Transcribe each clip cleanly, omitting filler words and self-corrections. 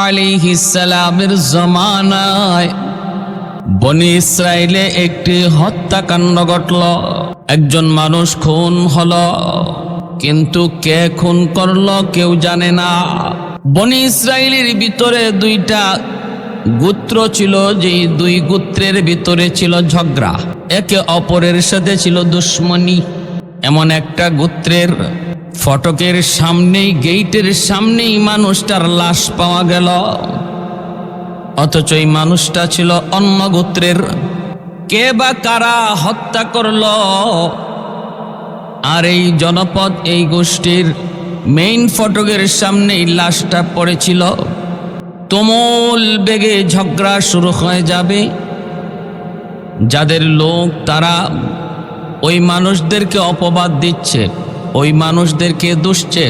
আলাইহিস সালামের জামানায় বনি ইসরাইলে একটি হত্যাকাণ্ড ঘটল। একজন মানুষ খুন হলো, কিন্তু কে খুন করলো কেউ জানে না। বনি ইসরাইলের ভিতরে দুইটা গোত্র ছিল, যেই দুই গোত্রের ভিতরে ছিল ঝগড়া, একে অপরের সাথে ছিল দুশ্মনী। এমন একটা গোত্রের ফটকের সামনেই, গেইটের সামনেই মানুষটার লাশ পাওয়া গেল, অথচ এই মানুষটা ছিল অন্য গোত্রের। কে বা কারা হত্যা করল? আর এই জনপদ, এই গোষ্ঠীর মেইন ফটকের সামনেই লাশটা পড়েছিল। তুমুল বেগে ঝগড়া শুরু হয়ে যাবে। যাদের লোক তারা ওই মানুষদেরকে অপবাদ দিচ্ছে, ওই মানুষদেরকে দুষছে,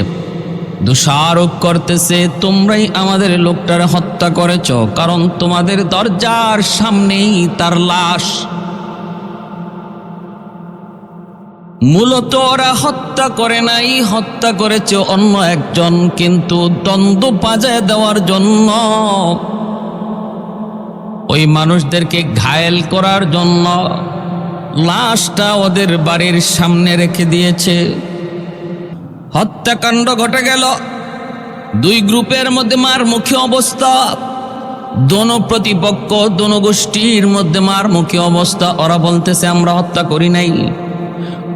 দোষারোপ করতেছে, তোমরাই আমাদের লোকটার হত্যা করেছ, কারণ তোমাদের দরজার সামনেই তার লাশ। মূলত ওরা হত্যা করে নাই, হত্যা করেছে অন্য একজন, কিন্তু দ্বন্দ্ব পাজায় দেওয়ার জন্য, ওই মানুষদেরকে ঘায়েল করার জন্য লাশটা ওদের বাড়ির সামনে রেখে দিয়েছে। হত্যাকাণ্ড ঘটে গেল। দুই গ্রুপের মধ্যে মারমুখী অবস্থা, দোনো প্রতিপক্ষ, দোনো গোষ্ঠীর মধ্যে মারমুখী অবস্থা। ওরা বলতেছে আমরা হত্যা করি নাই,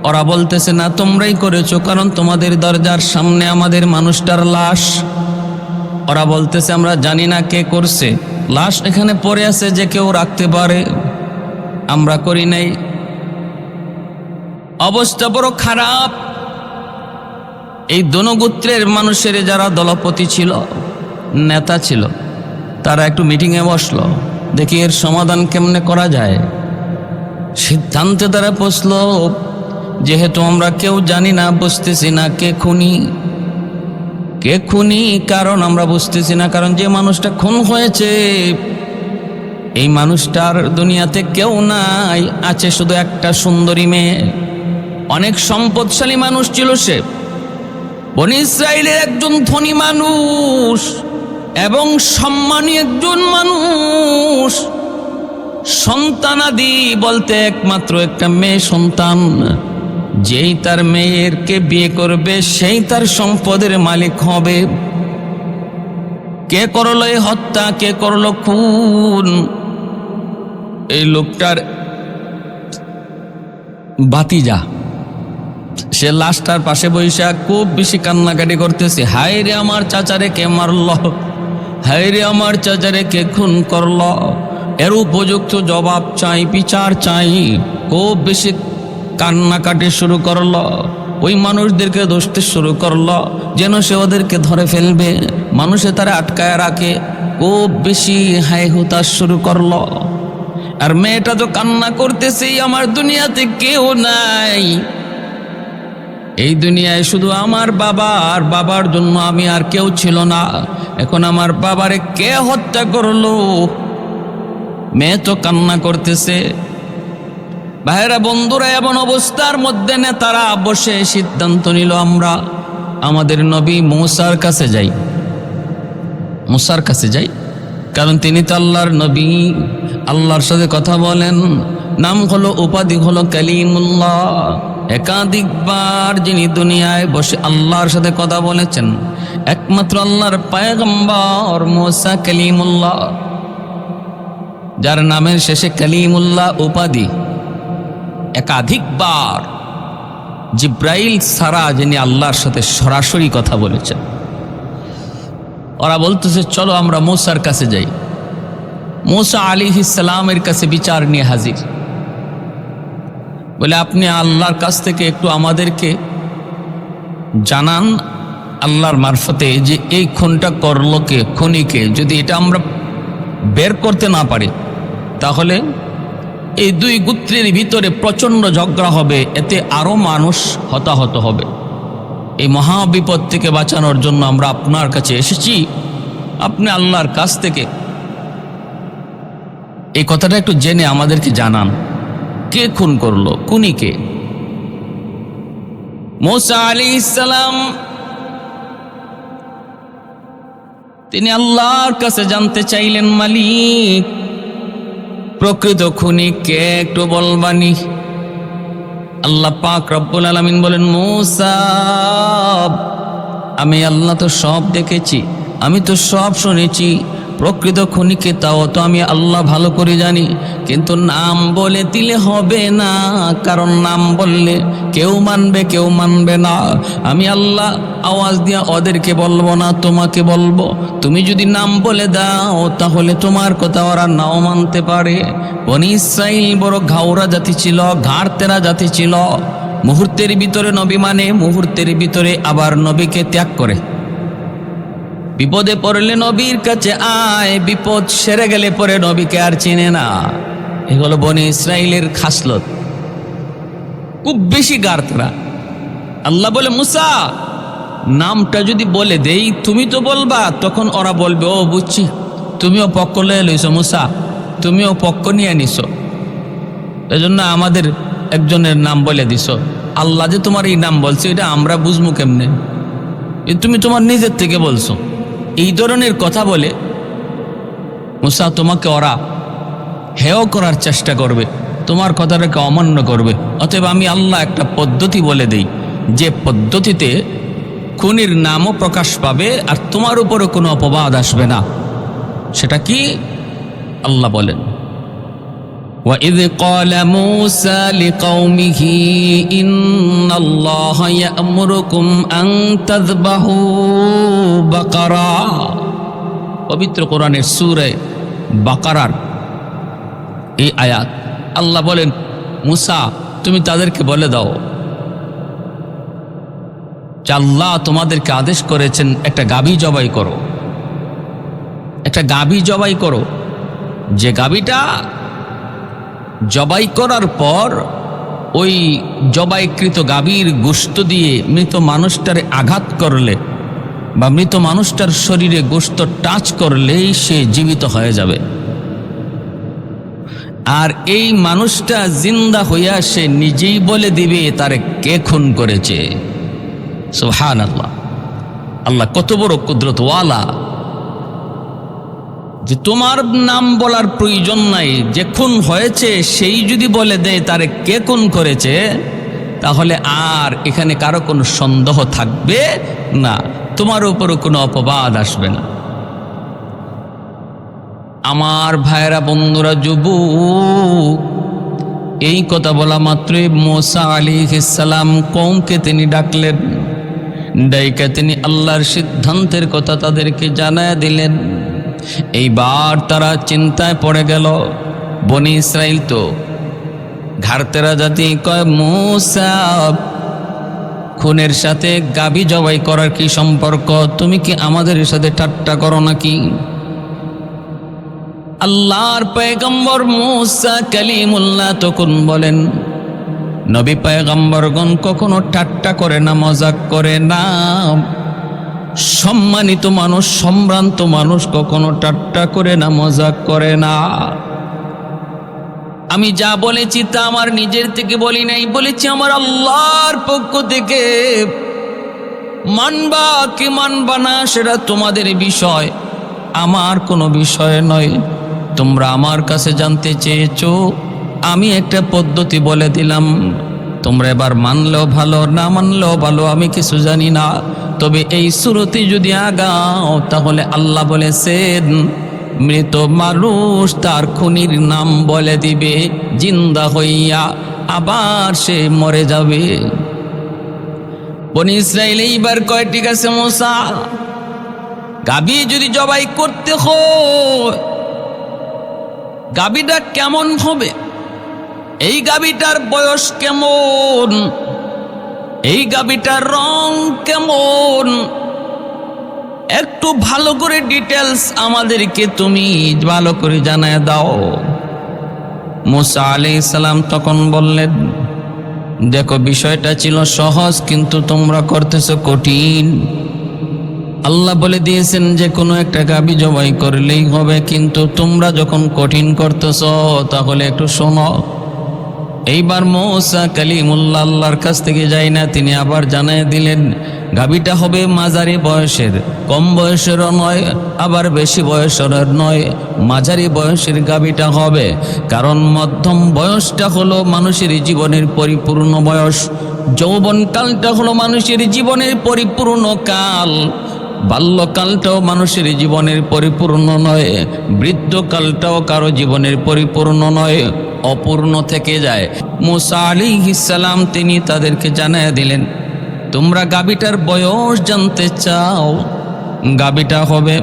ওরা বলতেছে না তোমরাই করেছো, কারণ তোমাদের দরজার সামনে আমাদের মানুষটার লাশ। ওরা বলতেছে আমরা জানি না কে করছে, লাশ এখানে পড়ে আছে, যে কেউ রাখতে পারে, আমরা করি নাই। অবস্থা বড় খারাপ। এই দোনো গোত্রের মানুষের যারা দলপতি ছিল, নেতা ছিল, তারা একটু মিটিংয়ে বসলো, দেখি এর সমাধান কেমনে করা যায়। সিদ্ধান্তে তারা পৌঁছলো, যেহেতু আমরা কেউ জানি না, বুঝতেছি না কে খুনি, কে খুনি, কারণ আমরা বুঝতেছি না, কারণ যে মানুষটা খুন হয়েছে এই মানুষটার দুনিয়াতে কেউ নাই, আছে শুধু একটা সুন্দরী মেয়ে। অনেক সম্পদশালী মানুষ ছিল সে, বনি ইসরাইলের একজন ধনী মানুষ এবং সম্মানী একজন মানুষ। সন্তানাদি বলতে একমাত্র একটা মেয়ে সন্তান। যেই তার মেয়েরকে বিয়ে করবে সেই তার সম্পদের মালিক হবে। কে করলো এই হত্যা, কে করলো খুন? এই লোকটার ভাতিজা। সে লাশটার পাশে বৈশা খুব বেশি কান্নাকাটি করতেছে, হায় রে আমার চাচারে কে মারল, হায় রে আমার চাচারে কে খুন করল, এর উপযুক্ত জবাব চাই, বিচার চাই। খুব বেশি কান্নাকাটি শুরু করলো। ওই মানুষদেরকে দোষতে শুরু করলো, যেন সে ওদেরকে ধরে ফেলবে। মানুষে তারা আটকায় রাখে। খুব বেশি হায় হুতাশ শুরু করলো। আর মেয়েটা তো কান্না করতেছে, আমার দুনিয়াতে কেউ নাই, এই দুনিয়ায় শুধু আমার বাবা, আর বাবার জন্য আমি আর কেউ ছিল না। এখন আমার বাবারে কে হত্যা করলো? মেয়ে তো কান্না করতেছে। ভাইরা বন্ধুরা, এমন অবস্থার মধ্যে নেতারা বসে সিদ্ধান্ত নিল, আমরা আমাদের নবী মুসার কাছে যাই, মুসার কাছে যাই, কারণ তিনি তো আল্লাহর নবী, আল্লাহর সাথে কথা বলেন। নাম হলো, উপাধি হলো কালিমুল্লাহ। একাধিকবার যিনি দুনিয়ায় বসে আল্লাহর সাথে কথা বলেছেন, একমাত্র আল্লাহর পয়গম্বর মুসা কালিমুল্লাহ, যার নামের শেষে কালিমুল্লাহ উপাধি। একাধিকবার জিব্রাইল ছাড়া যিনি আল্লাহর সাথে সরাসরি কথা বলেছেন। ওরা বলতেছে চলো আমরা মুসার কাছে যাই। মুসা আলাইহিস সালামের কাছে বিচার নিয়ে হাজির। বলে আপনি আল্লাহর কাছ থেকে একটু আমাদেরকে জানান আল্লাহর মারফতে, যে এই খুনটা করলো কে, খুনিকে। যদি এটা আমরা বের করতে না পারি, তাহলে এই দুই গোত্রের ভিতরে প্রচণ্ড ঝগড়া হবে, এতে আরো মানুষ হতাহত হবে। এই মহাবিপদ থেকে বাঁচানোর জন্য আমরা আপনার কাছে এসেছি, আপনি আল্লাহর কাছ থেকে এই কথাটা একটু জেনে আমাদেরকে জানান, কে খুন করলো, খুনিকে। মুসা আলাইহিস সালাম তিনি আল্লাহর কাছে জানতে চাইলেন, মালিক প্রকৃত খুনি কে একটু বলবানি? আল্লাহ পাক রব্বুল আলামিন বলেন, মূসা আমি আল্লাহ তো সব দেখেছি, আমি তো সব শুনেছি, প্রকৃত খুনিকে তাও তো আমি আল্লাহ ভালো করে জানি, কিন্তু নাম বলে দিলে হবে না, কারণ নাম বললে কেউ মানবে কেউ মানবে না। আমি আল্লাহ আওয়াজ দিয়া ওদেরকে বলবো না, তোমাকে বলবো। তুমি যদি নাম বলে দাও তাহলে তোমার কথা ওরা নাও মানতে পারে। বনি ইসরাইল বড় ঘাওরা জাতি ছিল, ঘাড়তেরা জাতি ছিল। মুহূর্তের ভিতরে নবী মানে, মুহূর্তের ভিতরে আবার নবীকে ত্যাগ করে। বিপদে পড়লে নবীর কাছে আয়, বিপদ সেরে গেলে পরে নবীকে আর চিনে না। এগুলো বনি ইসরাইলের খাসলত, খুব বেশি গারতরা। আল্লাহ বলে, মুসা নামটা যদি বলে দেই তুমি তো বলবা, তখন ওরা বলবে ও বুঝছি তুমিও পক্ষ লয়ে লইছো মুসা, তুমিও পক্ষ নিয়ে নিছো, এজন্য আমাদের একজনের নাম বলে দিছো। আল্লাহ যে তোমার এই নাম বলছে এটা আমরা বুঝবো কেমনে? তুমি তোমার নিজের থেকে বলছো। এই ধরনের কথা বলে মুসা তোমাকে ওরা হেয় করার চেষ্টা করবে, তোমার কথাটাকে অমান্য করবে। অতএব আমি আল্লাহ একটা পদ্ধতি বলে দেই, যে পদ্ধতিতে খুনির নামও প্রকাশ পাবে আর তোমার উপরে কোনো অপবাদ আসবে না। সেটা কি? আল্লাহ বলেন, وَإِذْ قَالَ مُوسَى لِقَوْمِهِ إِنَّ اللَّهَ يَأْمُرُكُمْ أَن تَذْبَحُوا بَقَرَةً। পবিত্র কোরআনের সূরা বাকারার এই আয়াত। আল্লাহ বলেন, মুসা তুমি তাদেরকে বলে দাও যে আল্লাহ তোমাদেরকে আদেশ করেছেন একটা গাভী জবাই করো, একটা গাভী জবাই করো। যে গাভীটা জবাই করার পর ওই জবাইকৃত গাভীর গোশত দিয়ে মৃত মানুষটারে আঘাত করলে বা মৃত মানুষটার শরীরে গোশত টাচ করলেই সে জীবিত হয়ে যাবে। আর এই মানুষটা জিন্দা হইয়া সে নিজেই বলে দিবে তারে কে খুন করেছে। সুবহানাল্লাহ। আল্লাহ কত বড় কুদরতওয়ালা যে তোমার নাম বলার প্রয়োজন নাই, যে খুন হয়েছে সেই যদি বলে দেয় তারে কে খুন করেছে, তাহলে আর এখানে কারো কোনো সন্দেহ থাকবে না, তোমার উপরও কোনো অপবাদ আসবে না। আমার ভাইরা বন্ধুরা, যুবক, এই কথা বলা মাত্রই মূসা আলাইহিস সালাম কওমকে তিনি ডাকলেন, ডাইকা তিনি আল্লাহর সিদ্ধান্তের কথা তাদেরকে জানায়া দিলেন। এইবার তারা চিন্তায় পড়ে গেল। বনি ইসরাইল তো ঘাড়তেরা জাতি, কয় মূসা খুনের সাথে গাভী জবাই করার কি সম্পর্ক? তুমি কি আমাদের সাথে ঠাট্টা করো নাকি? আল্লাহর পয়গম্বর মূসা কালিমুল্লাহ তখন বলেন, নবী পয়গম্বরগণ কখনো ঠাট্টা করে না, মজাক করে না। সম্মানিত মানুষ, সম্ভ্রান্ত মানুষ কখনো ঠাট্টা করে না, মজাক করে না। আমি যা বলেছি তা আমার নিজের থেকে বলি নাই, বলেছি আমার আল্লাহর পক্ষ থেকে। মানবা কি মানবা না সেটা তোমাদের বিষয়, আমার কোনো বিষয় নয়। তোমরা আমার কাছে জানতে চেয়েছো, আমি একটা পদ্ধতি বলে দিলাম, তোমরা এবার মানলেও ভালো, না মানলেও ভালো, আমি কিছু জানি না। তবে এই সুরতি যদি আগাও তাহলে আল্লাহ বলেছেন মৃত মানুষ তার খুনির নাম বলে দিবে, জিন্দা হইয়া আবার সে মরে যাবে। বনি ইসরাইল এইবার কয়, ঠিক আছে মূসা, গাভী যদি জবাই করতে হয় গাভীটা কেমন হবে? এই গাভীটার বয়স কেমন? এই গাভীটার রং কেমন? একটু ভালো করে ডিটেলস আমাদেরকে তুমি ভালো করে জানায় দাও। মূসা আলাইহিস সালাম তখন বললেন, দেখো বিষয়টা ছিল সহজ, কিন্তু তোমরা করতেছো কঠিন। আল্লাহ বলে দিয়েছেন যে কোনো একটা গাভী জবাই করলেই হবে, কিন্তু তোমরা যখন কঠিন করতেছো তাহলে একটু শোনো। এইবার মূসা কালিমুল্লাহ আল্লাহর কাছ থেকে যায় না, তিনি আবার জানায় দিলেন গাভীটা হবে মাঝারি বয়সের, কম বয়সেরও নয় আবার বেশি বয়সের নয়, মাঝারি বয়সের গাভীটা হবে। কারণ মধ্যম বয়সটা হলো মানুষের জীবনের পরিপূর্ণ বয়স, যৌবনকালটা হলো মানুষের জীবনের পরিপূর্ণ কাল, বাল্যকালটাও মানুষের জীবনের পরিপূর্ণ নয়, বৃদ্ধকালটাও কারো জীবনের পরিপূর্ণ নয়, অপূর্ণ থেকে যায়। মূসা আলাইহিস সালাম তিনি তাদেরকে জানায় দিলেন, তোমরা গাভীটার বয়স জানতে চাও, গাভীটা হবে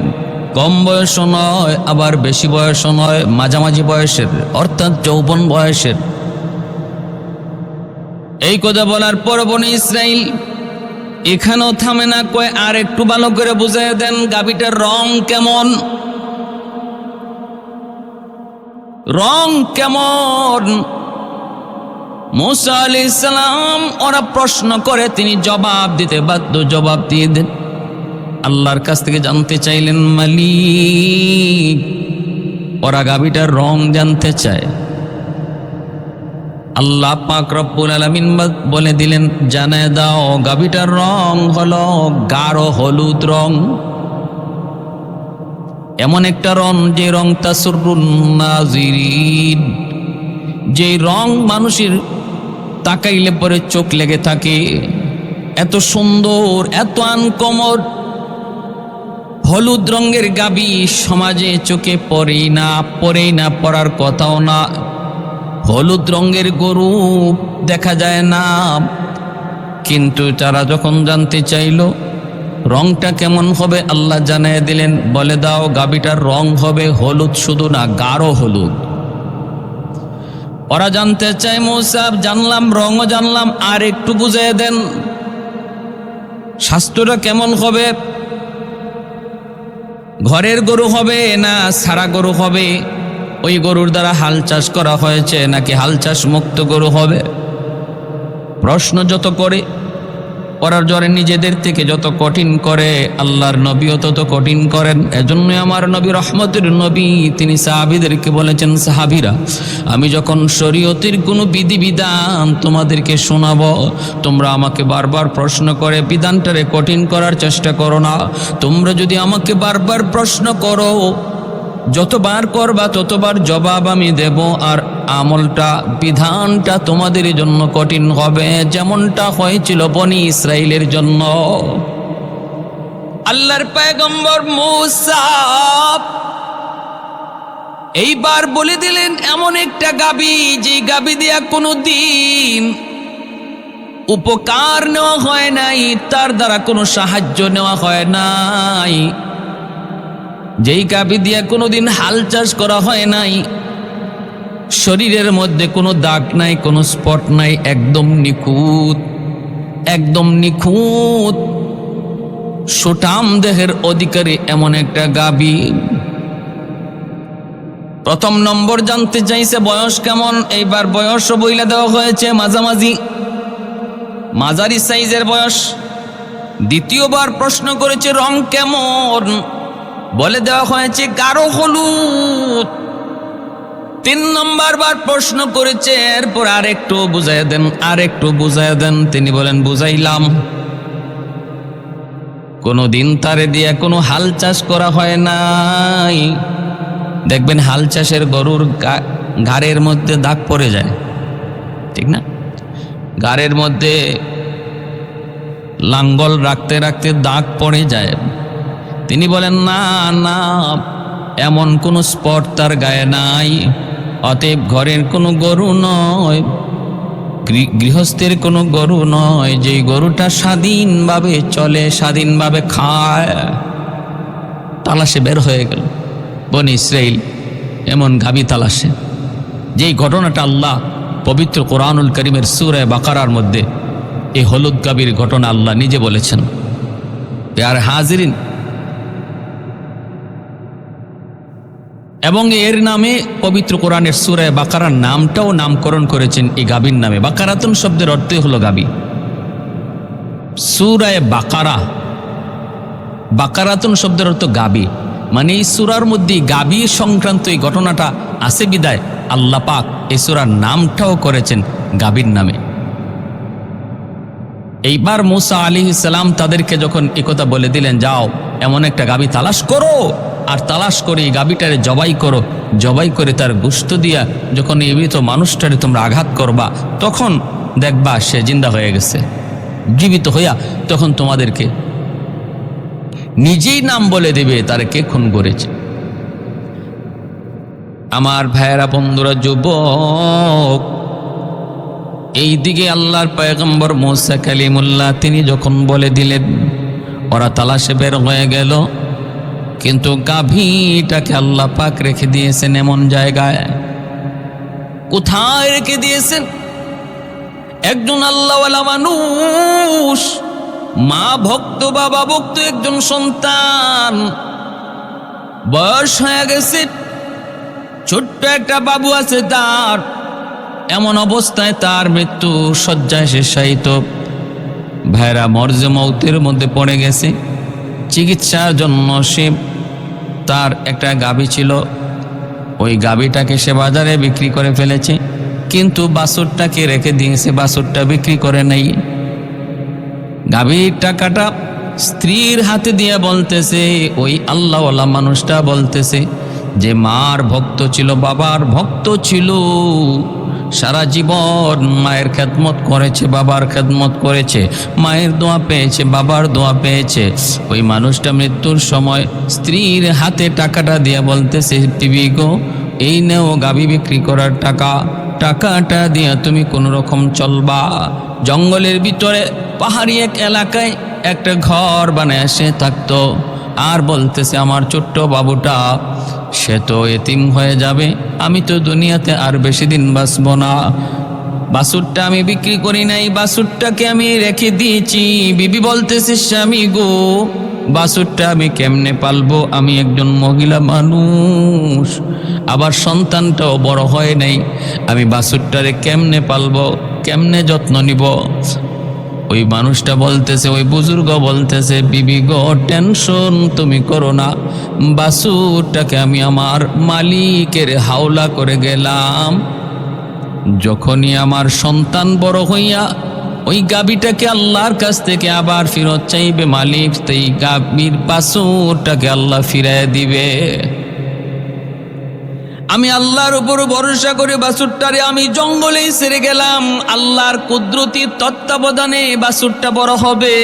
কম বয়সও নয় আবার বেশি বয়সও নয়, মাঝামাঝি বয়সের, অর্থাৎ যৌবন বয়সের। এই কথা বলার পর বনি ইসরাইল এখানেও থামে না, কয় আর একটু ভালো করে বুঝিয়ে দেন গাভীটার রং কেমন, রং কেমন। মূসা আলাইহিস সালাম ওরা প্রশ্ন করে, তিনি জবাব দিতে বাধ্য, জবাব দিয়ে দেন। আল্লাহর কাছ থেকে জানতে চাইলেন মালিক, ওরা গাভীটার রং জানতে চায়। আল্লাহ পাক রব্বুল আলামিন বলে দিলেন, জানায় দাও গাভীটার রং হলো গাঢ় হলুদ রং, এমন একটা রং যে রং তাসুরুন নাজিরিন, যে রং মানুষের তাকাইলে পরে চোখ লেগে থাকে, এত সুন্দর এত আনকমন হলুদ রঙের গাভী সমাজে চোখে পড়েই না, পড়ার কথাও না। হলুদ রঙের গরু দেখা যায় না, কিন্তু তারা যখন জানতে চাইল রংটা কেমন হবে, আল্লাহ জানিয়ে দিলেন, বলে দাও গাভীটার রং হবে হলুদ, শুধু না গাঢ় হলুদ। ওরা জানতে চায়, মূসা জানলাম রঙও জানলাম, আর একটু বুঝিয়ে দেন স্বাস্থ্যটা কেমন হবে, ঘরের গরু হবে না সারা গরু হবে, ওই গরুর দ্বারা হাল চাষ করা হয়েছে নাকি হাল চাষ মুক্ত গরু হবে। প্রশ্ন যত করে ওরা জরে নিজেদের থেকে যত কঠিন করে, আল্লাহর নবীও তত কঠিন করেন। এজন্য আমার নবী রহমতের নবী, তিনি সাহাবীদেরকে বলেছেন, সাহাবীরা আমি যখন শরীয়তের কোনো বিধিবিধান তোমাদেরকে শোনাবো, তোমরা আমাকে বারবার প্রশ্ন করে বিধানটারে কঠিন করার চেষ্টা করো না। তোমরা যদি আমাকে বারবার প্রশ্ন করো, যতবার করবা ততবার জবাব আমি দেব, আর আমলটা বিধানটা তোমাদের জন্য কঠিন হবে, যেমনটা হয়েছিল বনি ইসরাইলের জন্য। আল্লাহর পয়গম্বর মূসা এইবার বলে দিলেন এমন একটা গাভী, যে গাভী দিয়া কোনো দিন উপকার নেওয়া হয় নাই, তার দ্বারা কোনো সাহায্য নেওয়া হয় নাই, যেই গাভী দিয়া কোনোদিন হাল চাষ করা হয় নাই, শরীরের মধ্যে কোনো দাগ নাই, কোনো স্পট নাই, একদম নিখুঁত, একদম নিখুঁত সুঠাম দেহের অধিকারী এমন একটা গাভী। প্রথম নম্বর জানতে চাইছে বয়স কেমন, এইবার বয়স বইলা দেওয়া হয়েছে মাঝারি সাইজের বয়স। দ্বিতীয়বার প্রশ্ন করেছে রং কেমন, বলে দেওয়া হয়েছে গাঢ় হলুদ। 3 নম্বর বার প্রশ্ন করেছে, এরপর আর একটু বুঝাইয়া দেন, তিনি বলেন বুঝাইলাম। কোনদিন তারে দিয়ে কোনো হাল চাষ করা হয় নাই। দেখবেন হাল চাষের গরুর ঘাড়ের মধ্যে দাগ পড়ে যায়, ঠিক না? ঘাড়ের মধ্যে লাঙ্গল রাখতে রাখতে দাগ পড়ে যায়। তিনি বলেন না না, এমন কোনো স্পট তার গায়ে নাই, অতএব ঘরের কোনো গরু নয়, গৃহস্থের কোনো গরু নয়, যেই গরুটা স্বাধীনভাবে চলে, স্বাধীনভাবে খায়। তালাশে বের হয়ে গেল বনি ইসরাইল এমন গাভী তালাশে, যেই ঘটনাটা আল্লাহ পবিত্র কোরআনুল করিমের সূরা বাকারার মধ্যে এই হলুদ গাভীর ঘটনা আল্লাহ নিজে বলেছেন। আর হাজিরিন, এবং এর নামে পবিত্র কোরআনের সূরা বাকারার নামটাও নামকরণ করেছেন এই গাভীর নামে। বাকারাতুন শব্দের অর্থই হলো গাভী। সূরা বাকারাতুন শব্দের অর্থ গাভী, মানে এই সূরার মধ্যে গাভী সংক্রান্ত এই ঘটনাটা আছে বিদায় আল্লাহ পাক এই সূরার নামটাও করেছেন গাভীর নামে। এইবার মুসা আলাইহিস সালাম তাদেরকে যখন একথা বলে দিলেন, যাও এমন একটা গাভী তালাশ করো, আর তালাশ করে এই গাভীটারে জবাই করো, জবাই করে তার গোশত দিয়া যখন এই মৃত মানুষটারে তোমরা আঘাত করবা, তখন দেখবা সে জিন্দা হয়ে গেছে, জীবিত হইয়া তখন তোমাদেরকে নিজেই নাম বলে দেবে তারে কে খুন করেছে। আমার ভাইয়েরা, বন্ধুরা, যুবক, এই দিকে আল্লাহর পয়গম্বর মুসা কালিমুল্লাহ তিনি যখন বলে দিলেন, ওরা তালাশে বের হয়ে গেল, কিন্তু গাভীটাকে আল্লাহ পাক রেখে দিয়েছেন এমন জায়গায়। কোথায় রেখে দিয়েছেন? একজন আল্লাহওয়ালা মানুষ, মা ভক্ত, বাবা ভক্ত একজন সন্তান, বয়স হয়ে গেছে, ছোট্ট একটা বাবু আছে তার, এমন অবস্থায় তার মৃত্যু শয্যায় সে শায়িত। ভাইরা, মরজে মৌতের মধ্যে পড়ে গেছে। চিকিৎসার জন্য সে তার একটা গাভী ছিল, ওই গাভীটাকে সে বাজারে বিক্রি করে ফেলেছে, কিন্তু বাছুরটাকে রেখে দিয়েছে, বাছুরটা বিক্রি করে নেই। গাভীর টাকাটা স্ত্রীর হাতে দিয়ে বলতেছে, ওই আল্লাহওয়ালা মানুষটা বলতেছে যে মার ভক্ত ছিল, বাবার ভক্ত ছিল, সারা জীবন মায়ের খেদমত করেছে, বাবার খেদমত করেছে, মায়ের দোয়া পেয়েছে, বাবার দোয়া পেয়েছে। ওই মানুষটা মৃত্যুর সময় স্ত্রীর হাতে টাকাটা দিয়ে বলতেছে, টিভি গো, এই নেও গাভী বিক্রি করার টাকা, টাকাটা দিয়ে তুমি কোনো রকম চলবা। জঙ্গলের ভিতরে পাহাড়ি এক এলাকায় একটা ঘর বানায় সে থাকতো, আর বলতেছে আমার ছোট্ট বাবুটা সে তো এতিম হয়ে যাবে, আমি তো দুনিয়াতে আর বেশি দিন বাঁচব না। বাছুরটা আমি বিক্রি করি নাই, বাছুরটাকে আমি রেখে দিয়েছি। বিবি বলতেছে, স্বামী গো, বাছুরটা আমি কেমনে পালবো? আমি একজন মহিলা মানুষ, আবার সন্তানটাও বড় হয় নাই, আমি বাছুরটারে কেমনে পালবো, কেমনে যত্ন নিব? ওই মানুষটা বলতেছে, ওই বুজুর্গ বলতেছে, বিবি গো, টেনশন তুমি করো না, বাছুরটাকে আমি আমার মালিকের হাওলা করে গেলাম। যখনই আমার সন্তান বড় হইয়া ওই গাভীটাকে আল্লাহর কাছ থেকে আবার ফেরত চাইবে, মালিক সেই গাভীর বাছুরটাকে আল্লাহ ফিরায় দিবে। আমি আল্লাহর উপর ভরসা করে বাছুরটারে আমি জঙ্গলেই ছেড়ে গেলাম, আল্লাহর কুদরতির তত্ত্বাবধানে বাছুরটা বড় হবে।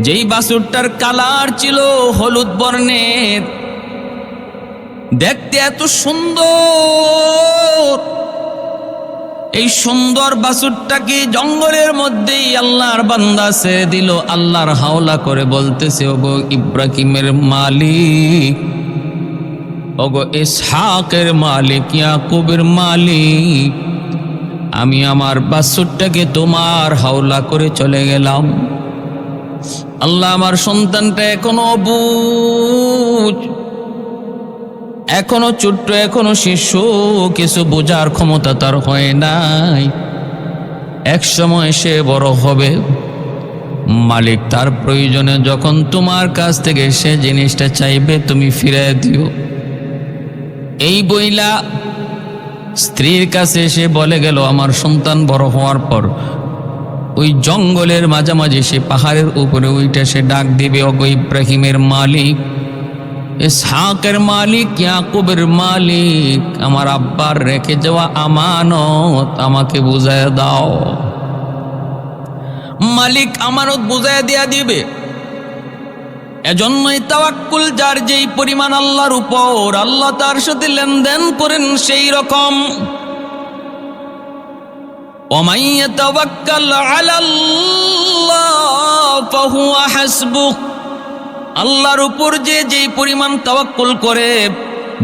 যেই বাছুরটার কালার ছিল হলুদ বর্ণের, দেখতে এত সুন্দর, এই সুন্দর বাছুরটাকে জঙ্গলের মধ্যেই আল্লাহর বান্দা ছেড়ে দিল, আল্লাহর হাওলা করে বলতেছে, ওগো ইব্রাহিমের মালিক, ওগো ইসহাকের মালিক, ইয়াকুবের মালিক, আমি আমার বাছুরটাকে তোমার হাওলা করে চলে গেলাম। আল্লাহ, আমার সন্তানটা এখনো অবুঝ, এখনো ছোট্ট, এখনো শিশু, কিছু বোঝার ক্ষমতা তার হয় নাই, এক সময় সে বড় হবে। মালিক, তার প্রয়োজনে যখন তোমার কাছ থেকে সে জিনিসটা চাইবে তুমি ফিরিয়ে দিও। এই বইলা স্ত্রীর কাছে সে বলে গেল, আমার সন্তান বড় হওয়ার পর ওই জঙ্গলের মাঝামাঝি সে পাহাড়ের উপরে উইটা সে ডাক দিবে, ওগো ইব্রাহিমের মালিক, ইসহাকের মালিক, ইয়াকুবের মালিক, আমার আব্বার রেখে যাওয়া আমানত আমাকে বুঝায় দাও। মালিক আমানত বুঝায় দেয়া দিবে। এজন্যই তাওয়াক্কুল যার যেই পরিমাণ আল্লাহর উপর, আল্লাহ তার সাথে লেনদেন করেন সেই রকম। ওমান ইয়াতাওয়াক্কাল আলাল্লাহ ফাহুয়া হাসবুহ, আল্লাহর উপর যে যেই পরিমাণ তাওয়াক্কুল করে,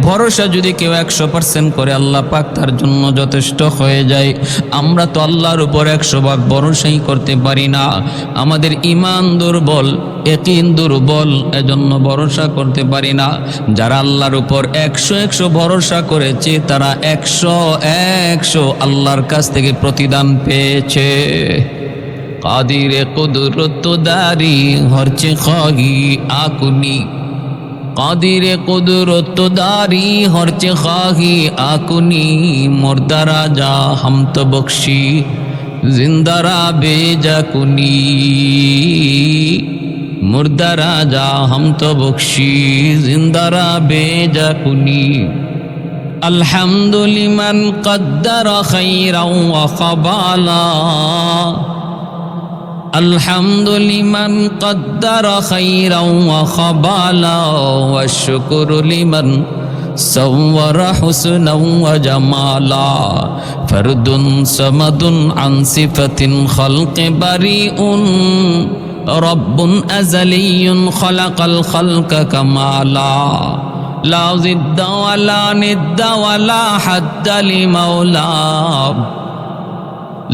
ভরসা যদি কেউ 100% করে, আল্লাহ পাক তার জন্য যথেষ্ট হয়ে যায়। আমরা তো আল্লাহর উপর 100% ভরসাই করতে পারি না, আমাদের ঈমান দুর্বল, ইয়াকিন দুর্বল, এজন্য ভরসা করতে পারি না। যারা আল্লাহর উপর 100 ভরসা করেছে, তারা 100 আল্লাহর কাছ থেকে প্রতিদান পেয়েছে। কাদিরে কুদরত দারি হরচে খাহি আকুনি, কাদিরে কুদরত দারি হরচে খাহি আকুনি মুর্দা রাজা হাম তো বখশি জিন্দারা বেজা কুনি মুর্দা রাজা হাম তো বখশি জিন্দারা বেজা কুনি আলহামদুলিমান কদ্দার খাইরাও ওয়া খাবালা আলহামদুলিমান কদ্দার খাইরাও ওয়া খাবালা ওয়া শুকরু লিমান সাওয়ারা হুসনাও ওয়া জামালা ফরদুন সামাদুন আন সিফাতিন খালকি বারিউন রব্বুন আযালিয়্যুন খালাকাল খালকা কামালা লা জিদ্দা ওয়ালা নিদ্দা ওয়ালা হাদ্দা লিমাওলা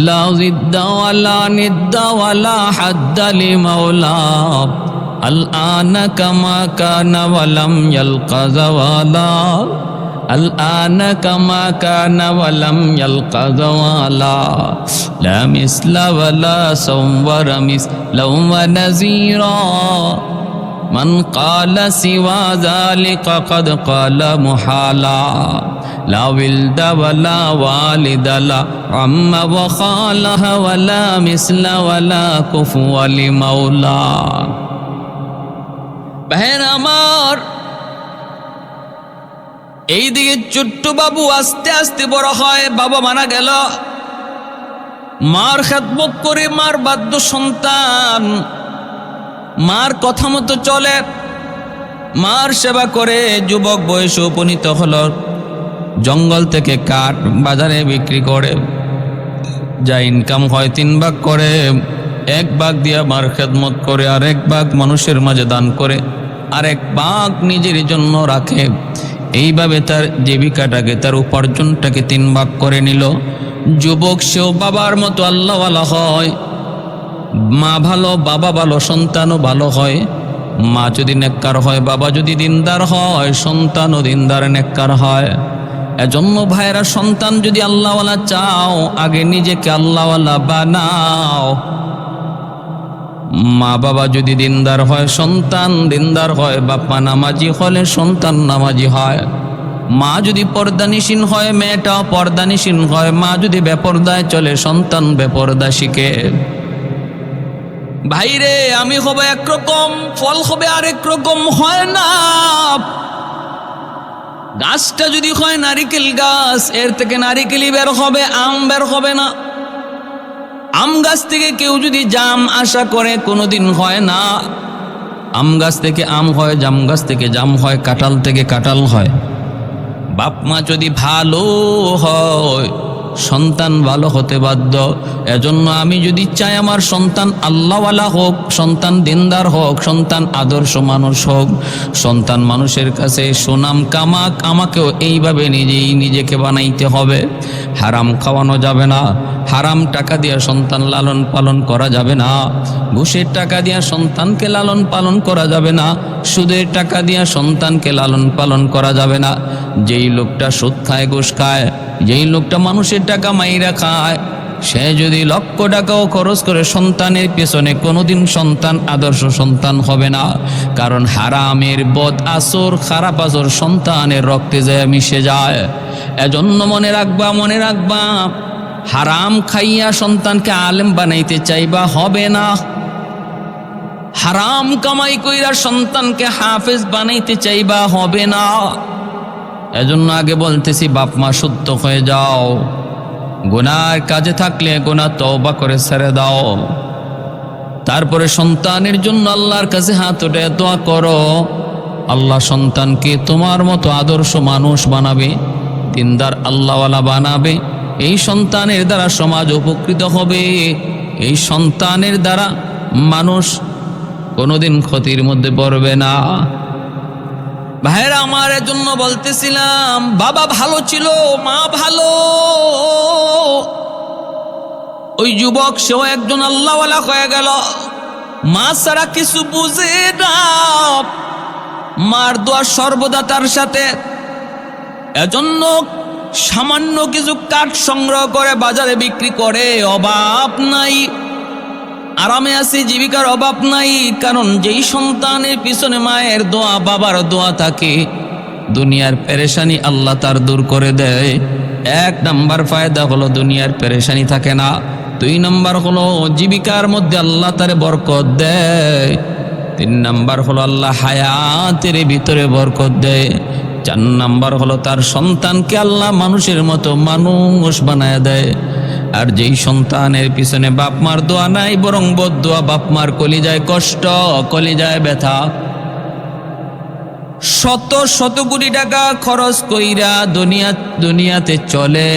লা জিদ্দা ওয়ালা নিদ্দা ওয়ালা হাদ্দা লিমাওলা আল আনা কামা কানা ওয়ালাম ইয়ালকা যাওয়ালা আল আনা কামা কানা ওয়ালাম ইয়ালকা যাওয়ালা লা মিসলা ওয়ালা সাওয়ারা মিসলাহু ওয়া নাযীরা من قال سوى ذلك قد قال محالا لا ولد ولا والد لا عم وخاله ولا مثل ولا كفو لمولا بهن আমার এইদিকে ছোট্ট বাবু আস্তে আস্তে বড় হয় বাবা মারা গেল মার খেদমত করে মার বাধ্য সন্তান মার কথা মতো চলে মার সেবা করে যুবক বয়সে উপনীত হলো জঙ্গল থেকে কাঠ বাজারে বিক্রি করে যা ইনকাম হয় 3 ভাগ করে 1 ভাগ দিয়ে মার খেদমত করে আর 1 ভাগ মানুষের মাঝে দান করে আর 1 ভাগ নিজের জন্য রাখে এইভাবে তার জীবিকাটাকে তার উপার্জনটাকে 3 ভাগ করে নিল যুবক সেও বাবার মতো আল্লাহওয়ালা হয় মা ভালো বাবা ভালো সন্তানও ভালো হয় মা যদি নেককার হয় বাবা যদি দিনদার হয় সন্তানও দিনদার নেককার হয় এজন্য ভাইরা সন্তান যদি আল্লাহওয়ালা চাও আগে নিজেকে আল্লাহওয়ালা বানাও মা বাবা যদি দিনদার হয় সন্তান দিনদার হয় বাবা নামাজি হলে সন্তান নামাজি হয় মা যদি পর্দানিসীন হয় মেয়েটাও পর্দানিসীন হয় মা যদি বেপরদায় চলে সন্তান বেপরদা শিখে ভাইরে আমি হবে একরকম ফল হবে আরেক রকম হয় না গাছটা যদি হয় নারিকেল গাছ এর থেকে নারিকেলই বের হবে আম বের হবে না আম গাছ থেকে কেউ যদি জাম আশা করে কোনোদিন হয় না আম গাছ থেকে আম হয় জাম গাছ থেকে জাম হয় কাঁঠাল থেকে কাঁঠাল হয় বাপ মা যদি ভালো হয় সন্তান ভালো হতে বাধ্য এজন্য আমি যদি চাই আমার সন্তান আল্লাহওয়ালা হোক সন্তান দিনদার হোক সন্তান আদর্শ মানুষ হোক সন্তান মানুষের কাছে সুনাম কামাক আমাকেও এইভাবে নিজেকে বানাইতে হবে হারাম খাওয়ানো যাবে না হারাম টাকা দিয়ে সন্তান লালন পালন করা যাবে না ঘুষের টাকা দিয়ে সন্তানকে লালন পালন করা যাবে না সুদের টাকা দিয়ে সন্তানকে লালন পালন করা যাবে না যেই লোকটা সুদ খায় ঘুষ খায় যেই লোকটা মানুষের টাকা মাইরা খায় সে যদি লক্ষ টাকাও খরচ করে সন্তানের পেছনে কোনোদিন সন্তান আদর্শ সন্তান হবে না কারণ হারামের বদ আসর খারাপ আসর সন্তানের রক্তে যায় মিশে যায় এজন্য মনে রাখবা হারাম খাইয়া সন্তানকে আলেম বানাইতে চাইবা হবে না হারাম কামাই কইরা সন্তানকে হাফেজ বানাইতে চাইবা হবে না এজন্য আগে বলতেছি বাপ মা শুদ্ধ হয়ে যাও গুনার কাজে থাকলে গুনাহ তওবা করে ছেড়ে দাও তারপরে সন্তানের জন্য আল্লাহর কাছে হাত উঠে দোয়া করো আল্লাহ সন্তানকে তোমার মতো আদর্শ মানুষ বানাবে দিনদার আল্লাহওয়ালা বানাবে এই সন্তানের দ্বারা সমাজ উপকৃত হবে এই সন্তানের দ্বারা মানুষ কোনোদিন ক্ষতির মধ্যে পড়বে না ভাইরা আমার জন্য বলতেছিলাম বাবা ভালো ছিল মা ভালো ওই যুবক সেও একজন আল্লাহওয়ালা হয়ে গেল মা ছাড়া কিছু বুঝে না মার দোয়া সর্বদা তার সাথে এজন্য সামান্য কিছু কাঠ সংগ্রহ করে বাজারে বিক্রি করে অভাব নাই আরামে আছি, জীবিকার অভাব নাই, কারণ যেই সন্তানের পিছনে মায়ের দোয়া বাবার দোয়া থাকে দুনিয়ার পেরেশানি আল্লাহ তার দূর করে দেয়। 1 নাম্বার ফায়দা হলো দুনিয়ার পেরেশানি থাকে না। 2 নাম্বার হলো জীবিকার মধ্যে আল্লাহ তারে বরকত দেয়। 3 নাম্বার হলো আল্লাহ হায়াতের ভিতরে বরকত দেয়। 4 নাম্বার হলো তার সন্তানকে আল্লাহ মানুষের মতো মানুষ বানায় দেয়। আর যেই সন্তানের পিছনে বাপ মার দোয়া নাই, বরং বদদোয়া, বাপ মার কলিজায় কষ্ট, কলিজায় ব্যথা, শত শত কোটি টাকা খরচ কইরা দুনিয়াতে চলে,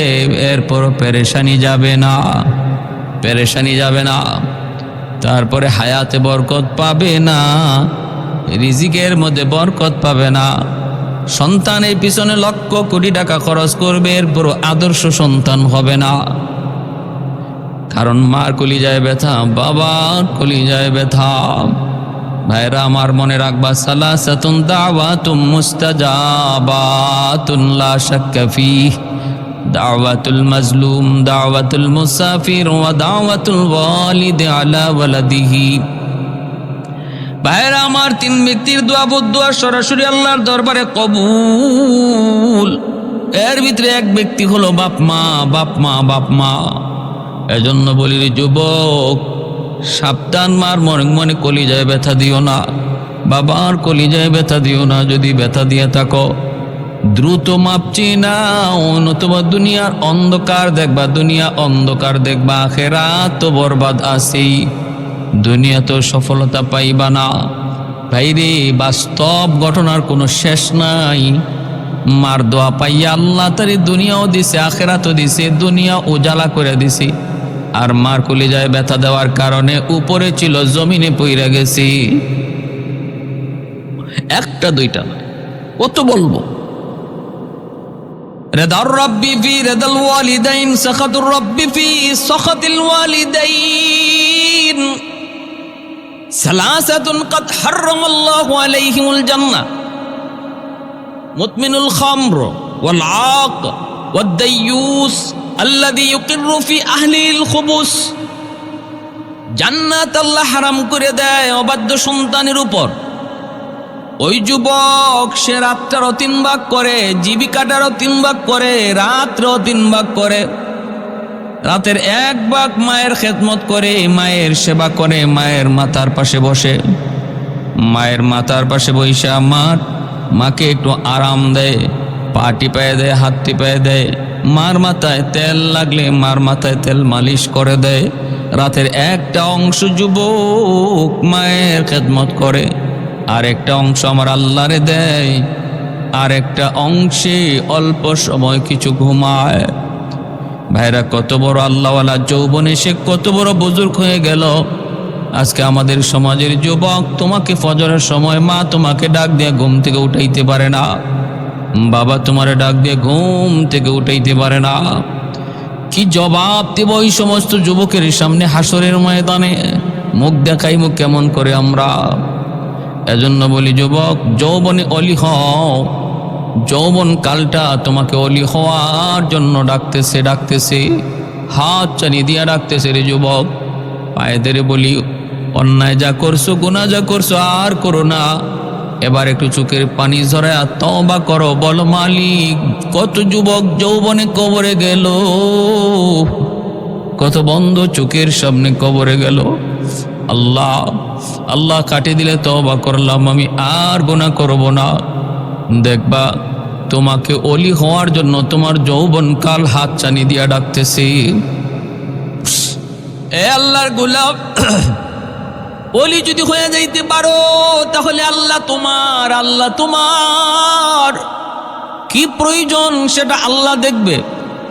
এরপর পেরেশানি যাবে না, পেরেশানি যাবে না। তারপরে হায়াতে বরকত পাবে না, রিজিকের মধ্যে বরকত পাবে না। সন্তানের পিছনে লক্ষ কোটি টাকা খরচ করবে, এরপর আদর্শ সন্তান হবে না, কারণ মার কলিজায় ব্যথা, বাবার কলিজায় ব্যথা। ভাইরা আমার, মনে রাখবা, সালাসাতুন দাওয়াতুম মুস্তাজাবাতুন লা শাক্কা ফীহ, দাওয়াতুল মাজলুম, দাওয়াতুল মুসাফির ওয়া দাওয়াতুল ওয়ালিদ আলা ওয়ালাদিহি। ভাইরা আমার, 3 ব্যক্তির দোয়া বদদোয়া সরাসরি আল্লাহর দরবারে কবুল। এর ভিতরে 1 ব্যক্তি হলো বাপ মা, বাপ মা, বাপ মা। এজন্য বলি রে যুবক, সাবধান, মার মনে মনে কলিজায় ব্যথা দিও না, বাবার কলিজায় ব্যথা দিও না। যদি ব্যথা দিয়ে থাকো দ্রুত মাপছি না, নতুবা দুনিয়ার অন্ধকার দেখবা, দুনিয়া অন্ধকার দেখবা, আখিরাত তো বরবাদ আছেই, দুনিয়া তো সফলতা পাইবা না। ভাইরে, বাস্তব ঘটনার কোনো শেষ নাই। মার দোয়া পাইয়া আল্লাহ তারে দুনিয়াও দিছে, আখিরাতও দিছে, দুনিয়া উজালা করে দিছি। আর মার কলিজায় ব্যথা দেওয়ার কারণে উপরে ছিল, জমিনে পইরা গেছি। 1টা 2টা কত বলবো। রেদার রব্বি ফি রেদাল ওয়ালিদাইন, সাখাতুর রব্বি ফি সাখাতিল ওয়ালিদাইন, সালাসাতুন কাদ হারামাল্লাহু আলাইহিমুল জান্নাহ, মুদমিনুল খামর ওয়াল আক ওয়াদ দাইয়ুস আল্লাযী ইউকিররু ফি আহলিল খুবুস। জান্নাত আল্লাহ হারাম করে দেয় অবাধ্য সন্তানের উপর। ওই যুবক, সে রাতটারও 3 ভাগ করে, জীবিকাটারও 3 ভাগ করে, রাতও 3 ভাগ করে। রাতের 1 ভাগ মায়ের খেদমত করে, মায়ের সেবা করে, মায়ের মাথার পাশে বসে, মায়ের মাথার পাশে বসে মাকে একটু আরাম দেয়, পা টিপায় দেয়, হাত টিপায় দেয়, মার মাথায় তেল লাগলে মার মাথায় তেল মালিশ করে দেয়। রাতের একটা অংশ যুবক মায়ের খেদমত করে, আর একটা অংশ আমার আল্লাহরে দেয়, আর একটা অংশে অল্প সময় কিছু ঘুমায়। ভাইরা, কত বড় আল্লাহওয়ালা যৌবনে সে কত বড় বুজুর্গ হয়ে গেল। আজকে আমাদের সমাজের যুবক, তোমাকে ফজরের সময় মা তোমাকে ডাক দিয়ে ঘুম থেকে উঠাইতে পারে না, বাবা তোমারে ডাক দিয়ে ঘুম থেকে উঠাইতে পারে না। কি জবাব দেব ওই সমস্ত যুবকের সামনে হাসরের ময়দানে? মুখ দেখাই মুখ কেমন করে আমরা? এজন্য বলি যুবক, যৌবনে অলি হও। যৌবন কালটা তোমাকে অলি হওয়ার জন্য ডাকতেছে, হাত চালিয়ে দিয়া ডাকতেছে। রে যুবক, পায়ে ধরে বলি, অন্যায় যা করছো, গুনাহ যা করছো আর করো না। এবার একটু চোখের পানি ঝরায়া তওবা করো, বলো মালিক। কত যুবক যৌবনে কবরে গেল, কত বন্ধ চোখের সামনে কবরে গেল। আল্লাহ আল্লাহ কাটিয়ে দিলে তওবা করলাম, আমি আর গুনাহ করব না। দেখবা তোমাকে অলি হওয়ার জন্য তোমার যৌবন কাল হাত চানি দিয়া ডাকতেছি। এ আল্লাহর গোলাম, অলি যদি হয়ে যাইতে পারো, তাহলে আল্লাহ তোমার কি প্রয়োজন সেটা আল্লাহ দেখবে।